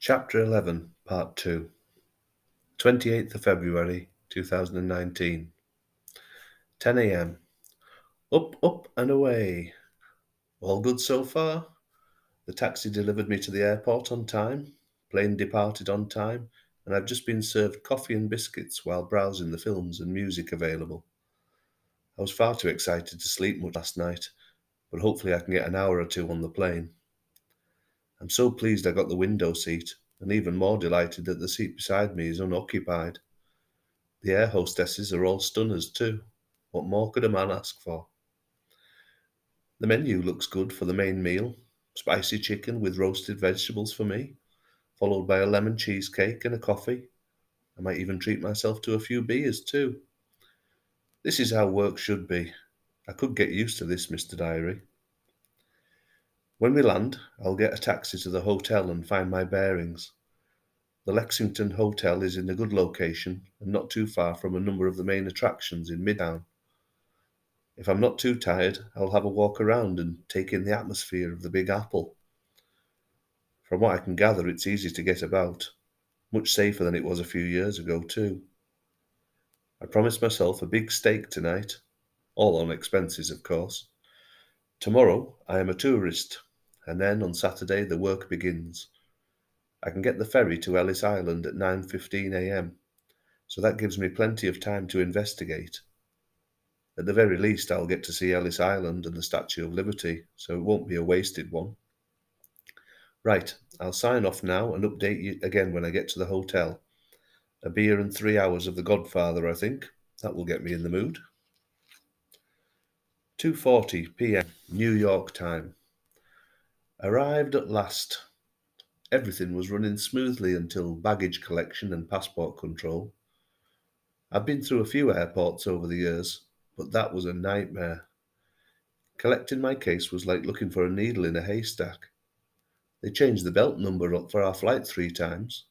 Chapter 11, Part 2, 28th of February 2019, 10 a.m. Up and away. All good so far? The taxi delivered me to the airport on time, plane departed on time, and I've just been served coffee and biscuits while browsing the films and music available. I was far too excited to sleep much last night, but hopefully I can get an hour or two on the plane. I'm so pleased I got the window seat, and even more delighted that the seat beside me is unoccupied. The air hostesses are all stunners too. What more could a man ask for? The menu looks good for the main meal. Spicy chicken with roasted vegetables for me, followed by a lemon cheesecake and a coffee. I might even treat myself to a few beers too. This is how work should be. I could get used to this, Mr. Diary. When we land, I'll get a taxi to the hotel and find my bearings. The Lexington Hotel is in a good location and not too far from a number of the main attractions in Midtown. If I'm not too tired, I'll have a walk around and take in the atmosphere of the Big Apple. From what I can gather, it's easy to get about, much safer than it was a few years ago, too. I promised myself a big steak tonight, all on expenses, of course. Tomorrow, I am a tourist, and then on Saturday the work begins. I can get the ferry to Ellis Island at 9:15 a.m., so that gives me plenty of time to investigate. At the very least, I'll get to see Ellis Island and the Statue of Liberty, so it won't be a wasted one. Right, I'll sign off now and update you again when I get to the hotel. A beer and 3 hours of The Godfather, I think. That will get me in the mood. 2:40 p.m. New York time. Arrived at last. Everything was running smoothly until baggage collection and passport control. I've been through a few airports over the years, but that was a nightmare. Collecting my case was like looking for a needle in a haystack. They changed the belt number up for our flight 3 times.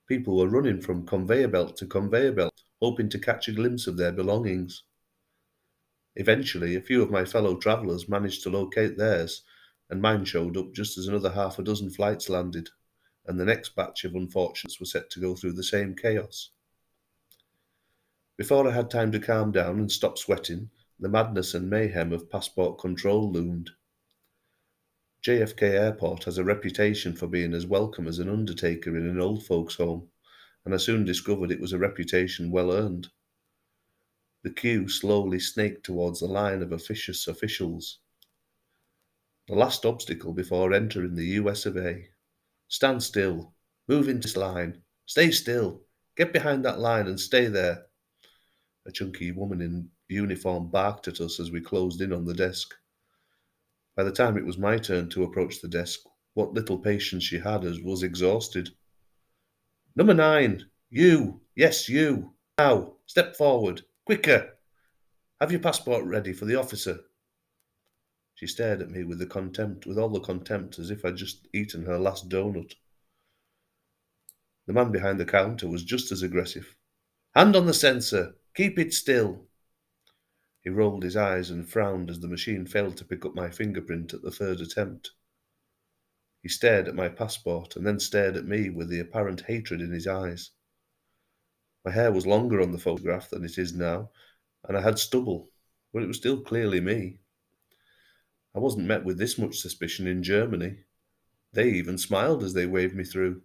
People were running from conveyor belt to conveyor belt, hoping to catch a glimpse of their belongings. Eventually, a few of my fellow travellers managed to locate theirs, and mine showed up just as another half a dozen flights landed, and the next batch of unfortunates were set to go through the same chaos. Before I had time to calm down and stop sweating, the madness and mayhem of passport control loomed. JFK Airport has a reputation for being as welcome as an undertaker in an old folks' home, and I soon discovered it was a reputation well earned. The queue slowly snaked towards the line of officious officials. The last obstacle before entering the US of A. Stand still. Move into this line. Stay still. Get behind that line and stay there. A chunky woman in uniform barked at us as we closed in on the desk. By the time it was my turn to approach the desk, what little patience she had was exhausted. Number 9, you, yes, you. Now, step forward, quicker. Have your passport ready for the officer. She stared at me with all the contempt as if I'd just eaten her last donut. The man behind the counter was just as aggressive. Hand on the sensor, keep it still. He rolled his eyes and frowned as the machine failed to pick up my fingerprint at the third attempt. He stared at my passport and then stared at me with the apparent hatred in his eyes. My hair was longer on the photograph than it is now, and I had stubble, but it was still clearly me. I wasn't met with this much suspicion in Germany. They even smiled as they waved me through.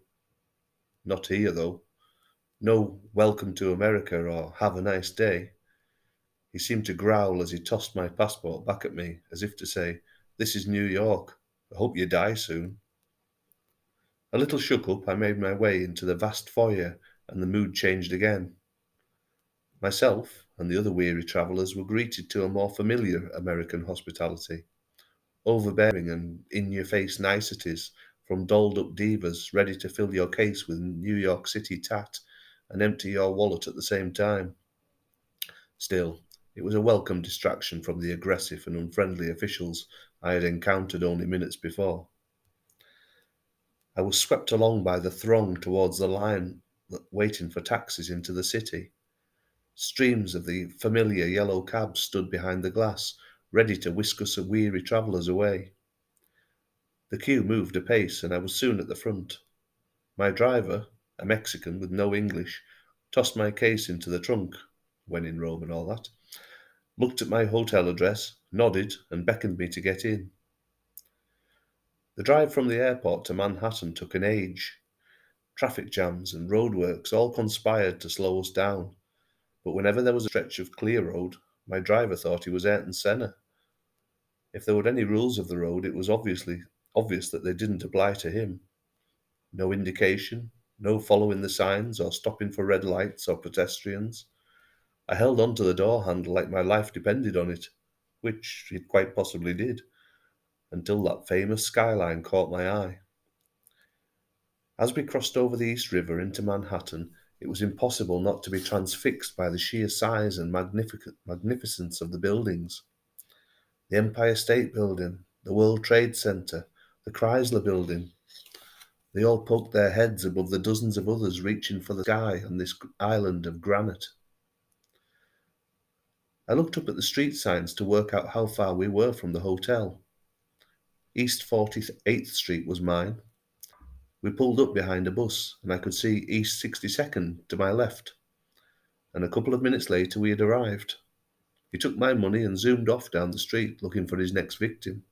Not here, though. No welcome to America or have a nice day. He seemed to growl as he tossed my passport back at me, as if to say, This is New York. I hope you die soon. A little shook up, I made my way into the vast foyer, and the mood changed again. Myself and the other weary travellers were greeted to a more familiar American hospitality. Overbearing and in-your-face niceties from dolled-up divas ready to fill your case with New York City tat and empty your wallet at the same time. Still, it was a welcome distraction from the aggressive and unfriendly officials I had encountered only minutes before. I was swept along by the throng towards the line waiting for taxis into the city. Streams of the familiar yellow cabs stood behind the glass, ready to whisk us weary travellers away. The queue moved apace, and I was soon at the front. My driver, a Mexican with no English, tossed my case into the trunk, when in Rome and all that, looked at my hotel address, nodded, and beckoned me to get in. The drive from the airport to Manhattan took an age. Traffic jams and roadworks all conspired to slow us down, but whenever there was a stretch of clear road, my driver thought he was Ayrton Senna. If there were any rules of the road, it was obvious that they didn't apply to him. No indication, no following the signs or stopping for red lights or pedestrians. I held on to the door handle like my life depended on it, which it quite possibly did, until that famous skyline caught my eye. As we crossed over the East River into Manhattan, it was impossible not to be transfixed by the sheer size and magnificence of the buildings. The Empire State Building, the World Trade Center, the Chrysler Building. They all poked their heads above the dozens of others reaching for the sky on this island of granite. I looked up at the street signs to work out how far we were from the hotel. East 48th Street was mine. We pulled up behind a bus, and I could see East 62nd to my left. And a couple of minutes later we had arrived. He took my money and zoomed off down the street looking for his next victim.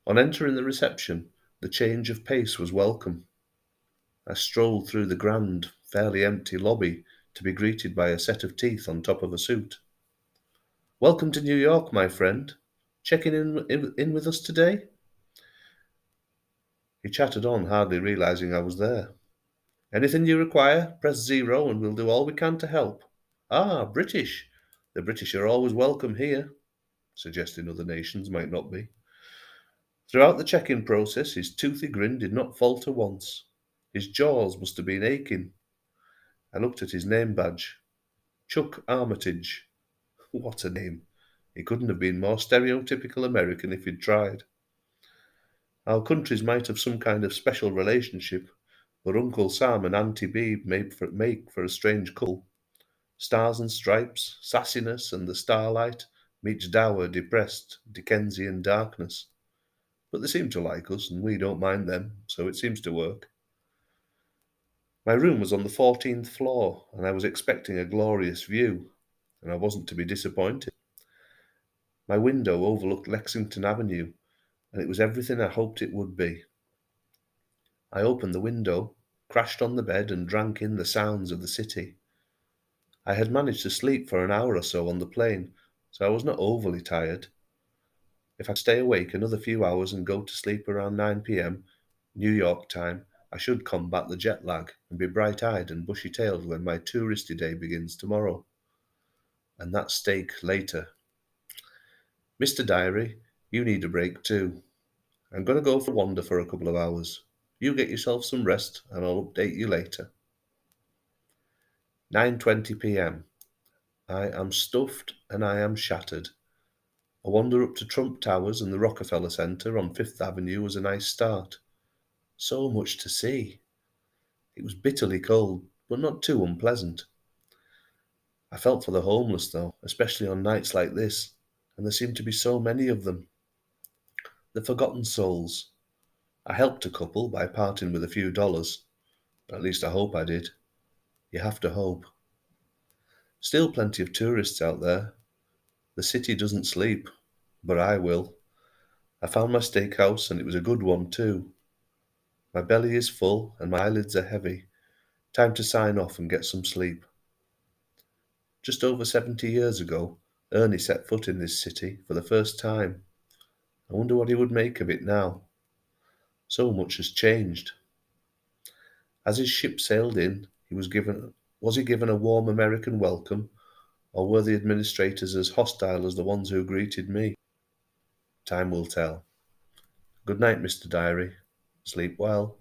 On entering the reception, the change of pace was welcome. I strolled through the grand, fairly empty lobby to be greeted by a set of teeth on top of a suit. "Welcome to New York, my friend. Checking in with us today?" He chattered on, hardly realizing I was there. "Anything you require, press 0 and we'll do all we can to help." "Ah, British. The British are always welcome here," suggesting other nations might not be. Throughout the check-in process, his toothy grin did not falter once. His jaws must have been aching. I looked at his name badge. Chuck Armitage. What a name. He couldn't have been more stereotypical American if he'd tried. Our countries might have some kind of special relationship, but Uncle Sam and Auntie Bee make for a strange couple. Stars and stripes, sassiness, and the starlight meets dour, depressed, Dickensian darkness. But they seem to like us, and we don't mind them, so it seems to work. My room was on the 14th floor, and I was expecting a glorious view, and I wasn't to be disappointed. My window overlooked Lexington Avenue, and it was everything I hoped it would be. I opened the window, crashed on the bed, and drank in the sounds of the city. I had managed to sleep for an hour or so on the plane, so I was not overly tired. If I could stay awake another few hours and go to sleep around 9 p.m., New York time, I should combat the jet lag and be bright-eyed and bushy-tailed when my touristy day begins tomorrow. And that steak later. Mr. Diary, you need a break too. I'm going to go for a wander for a couple of hours. You get yourself some rest, and I'll update you later. 9:20 p.m. I am stuffed and I am shattered. A wander up to Trump Towers and the Rockefeller Center on Fifth Avenue was a nice start. So much to see. It was bitterly cold, but not too unpleasant. I felt for the homeless, though, especially on nights like this, and there seemed to be so many of them. The forgotten souls. I helped a couple by parting with a few dollars. At least I hope I did. You have to hope. Still plenty of tourists out there. The city doesn't sleep, but I will. I found my steakhouse, and it was a good one too. My belly is full, and my eyelids are heavy. Time to sign off and get some sleep. Just over 70 years ago, Ernie set foot in this city for the first time. I wonder what he would make of it now. So much has changed. As his ship sailed in, was he given a warm American welcome, or were the administrators as hostile as the ones who greeted me? Time will tell. Good night, Mr. Diary. Sleep well.